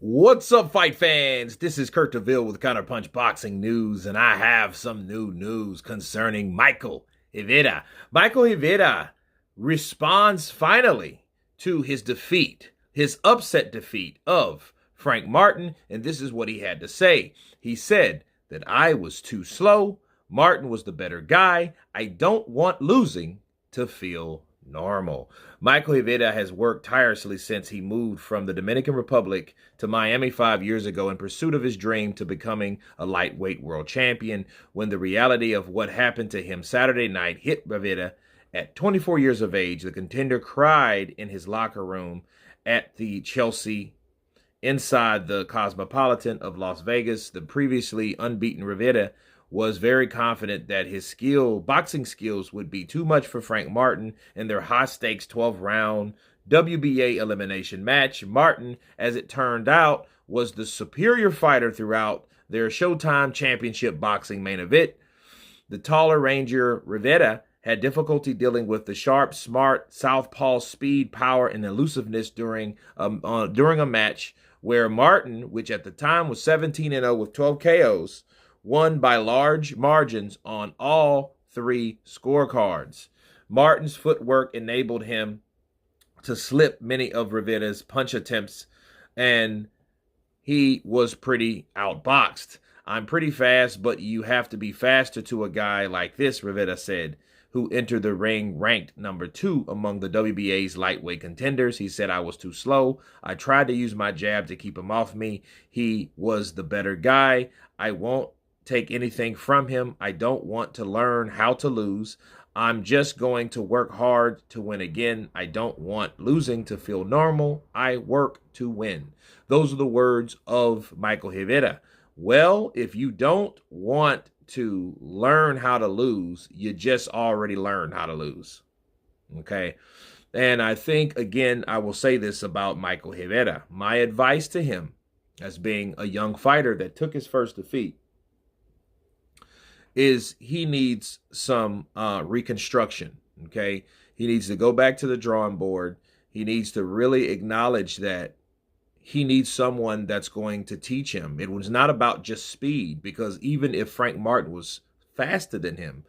What's up, fight fans? This is Kurt DeVille with Counterpunch Boxing News, and I have some new news concerning Micheal Rivera. Micheal Rivera responds finally to his defeat, his upset defeat of Frank Martin, and this is what he had to say. He said that I was too slow. Martin was the better guy. I don't want losing to feel normal. Micheal Rivera has worked tirelessly since he moved from the Dominican Republic to Miami 5 years ago in pursuit of his dream to becoming a lightweight world champion. When the reality of what happened to him Saturday night hit Rivera at 24 years of age, the contender cried in his locker room at the Chelsea inside the Cosmopolitan of Las Vegas. The previously unbeaten Rivera was very confident that his boxing skills would be too much for Frank Martin in their high-stakes 12-round WBA elimination match. Martin, as it turned out, was the superior fighter throughout their Showtime Championship boxing main event. The taller Ranger Rivera had difficulty dealing with the sharp, smart southpaw speed, power, and elusiveness during a match where Martin, which at the time was 17-0 with 12 KOs, won by large margins on all three scorecards. Martin's footwork enabled him to slip many of Rivera's punch attempts, and he was pretty outboxed. I'm pretty fast, but you have to be faster to a guy like this, Rivera said, who entered the ring ranked number 2 among the WBA's lightweight contenders. He said, I was too slow. I tried to use my jab to keep him off me. He was the better guy. I won't take anything from him. I don't want to learn how to lose. I'm just going to work hard to win again. I don't want losing to feel normal. I work to win. Those are the words of Micheal Rivera. Well, if you don't want to learn how to lose, you just already learned how to lose. Okay? And I think, again, I will say this about Micheal Rivera. My advice to him, as being a young fighter that took his first defeat, is he needs some reconstruction, okay? He needs to go back to the drawing board. He needs to really acknowledge that he needs someone that's going to teach him. It was not about just speed, because even if Frank Martin was faster than him,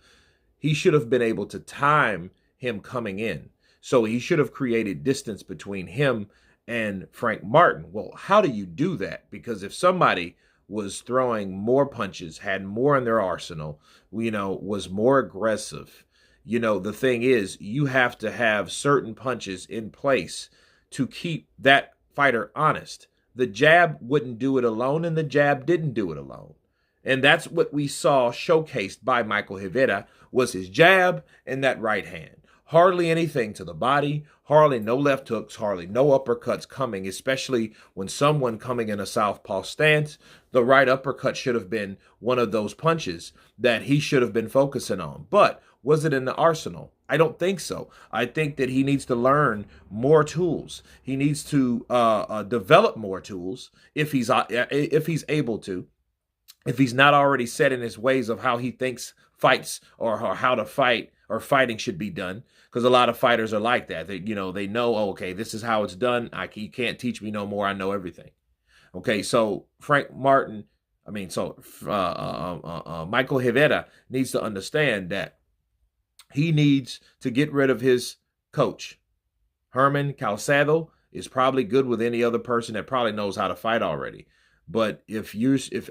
he should have been able to time him coming in. So he should have created distance between him and Frank Martin. Well, how do you do that? Because if somebody was throwing more punches, had more in their arsenal, was more aggressive, the thing is, you have to have certain punches in place to keep that fighter honest. The jab wouldn't do it alone, and the jab didn't do it alone. And that's what we saw showcased by Micheal Rivera, was his jab and that right hand. Hardly anything to the body, hardly no left hooks, hardly no uppercuts coming, especially when someone coming in a southpaw stance. The right uppercut should have been one of those punches that he should have been focusing on. But was it in the arsenal? I don't think so. I think that he needs to learn more tools. He needs to develop more tools if he's able to. If he's not already set in his ways of how he thinks fights or how to fight or fighting should be done, because a lot of fighters are like that. They know, oh, okay, this is how it's done. You can't teach me no more. I know everything. Okay, so Micheal Rivera needs to understand that he needs to get rid of his coach. Herman Calzado is probably good with any other person that probably knows how to fight already. But if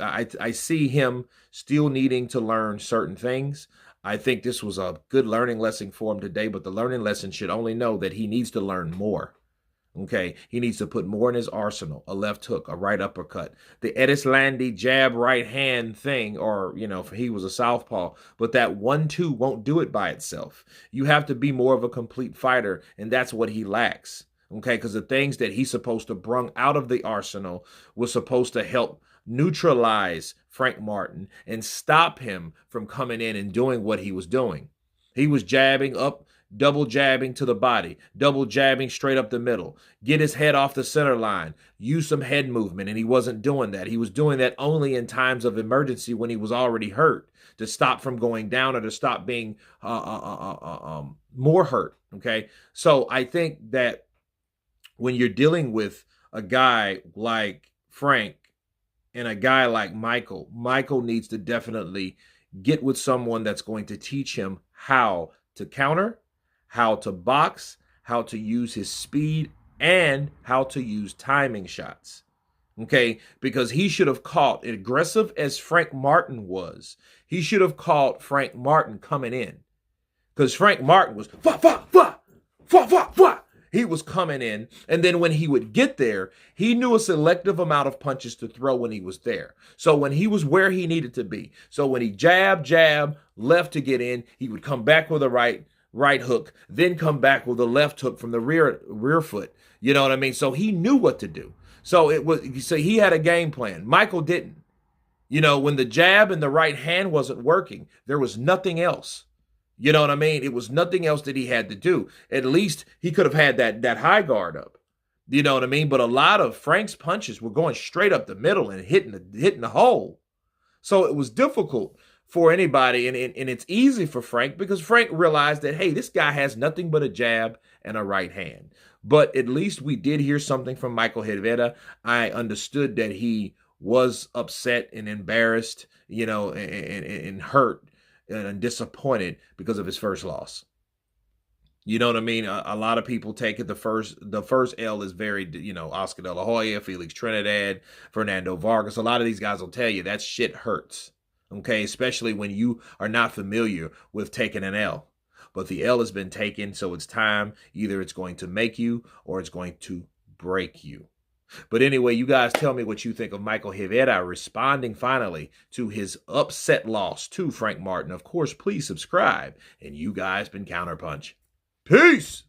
I see him still needing to learn certain things, I think this was a good learning lesson for him today, but the learning lesson should only know that he needs to learn more. Okay, he needs to put more in his arsenal, a left hook, a right uppercut, the Edis Landy jab right hand thing, or, he was a southpaw, but that 1-2 won't do it by itself. You have to be more of a complete fighter, and that's what he lacks. Okay, because the things that he's supposed to bring out of the arsenal was supposed to help neutralize Frank Martin and stop him from coming in and doing what he was doing. He was jabbing up, double jabbing to the body, double jabbing straight up the middle, get his head off the center line, use some head movement, and he wasn't doing that. He was doing that only in times of emergency when he was already hurt, to stop from going down or to stop being more hurt, okay? So I think that when you're dealing with a guy like Frank and a guy like Micheal, Micheal needs to definitely get with someone that's going to teach him how to counter, how to box, how to use his speed, and how to use timing shots. Okay, because he should have caught, aggressive as Frank Martin was, he should have caught Frank Martin coming in. Because Frank Martin was fa fa fa fa fa fa. He was coming in, and then when he would get there, he knew a selective amount of punches to throw when he was there. So when he was where he needed to be, so when he jab, left to get in, he would come back with a right hook, then come back with a left hook from the rear foot. You know what I mean? So he knew what to do. So he had a game plan. Micheal didn't. You know, when the jab and the right hand wasn't working, there was nothing else. You know what I mean? It was nothing else that he had to do. At least he could have had that high guard up. You know what I mean? But a lot of Frank's punches were going straight up the middle and hitting the hole. So it was difficult for anybody, and it's easy for Frank because Frank realized that, hey, this guy has nothing but a jab and a right hand. But at least we did hear something from Micheal Rivera. I understood that he was upset and embarrassed, you know, and hurt and disappointed because of his first loss. You know what I mean? A lot of people take it. The first L is very, you know, Oscar De La Hoya, Felix Trinidad, Fernando Vargas. A lot of these guys will tell you that shit hurts. Okay, especially when you are not familiar with taking an L. But the L has been taken, so it's time. Either it's going to make you or it's going to break you. But anyway, you guys tell me what you think of Micheal Rivera responding finally to his upset loss to Frank Martin. Of course, please subscribe. And you guys been Counterpunch. Peace!